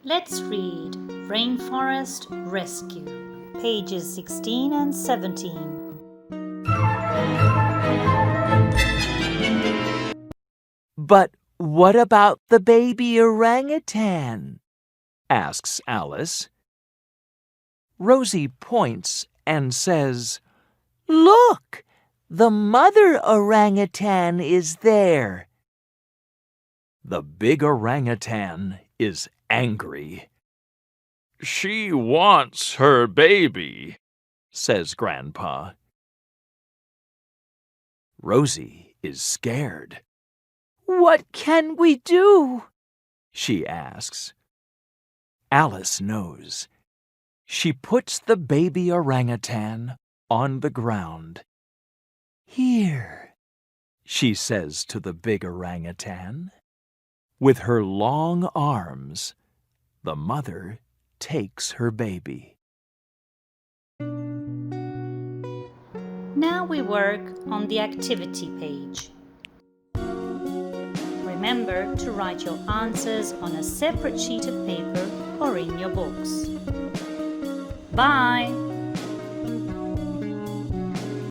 Let's read Rainforest Rescue, pages 16 and 17. But what about the baby orangutan? Asks Alice. Rosie points and says, Look! The mother orangutan is there. The big orangutan is angry. She wants her baby, says Grandpa. Rosie is scared. What can we do? She asks. Alice knows. She puts the baby orangutan on the ground. Here, she says to the big orangutan. With her long arms, the mother takes her baby. Now we work on the activity page. Remember to write your answers on a separate sheet of paper or in your books. Bye!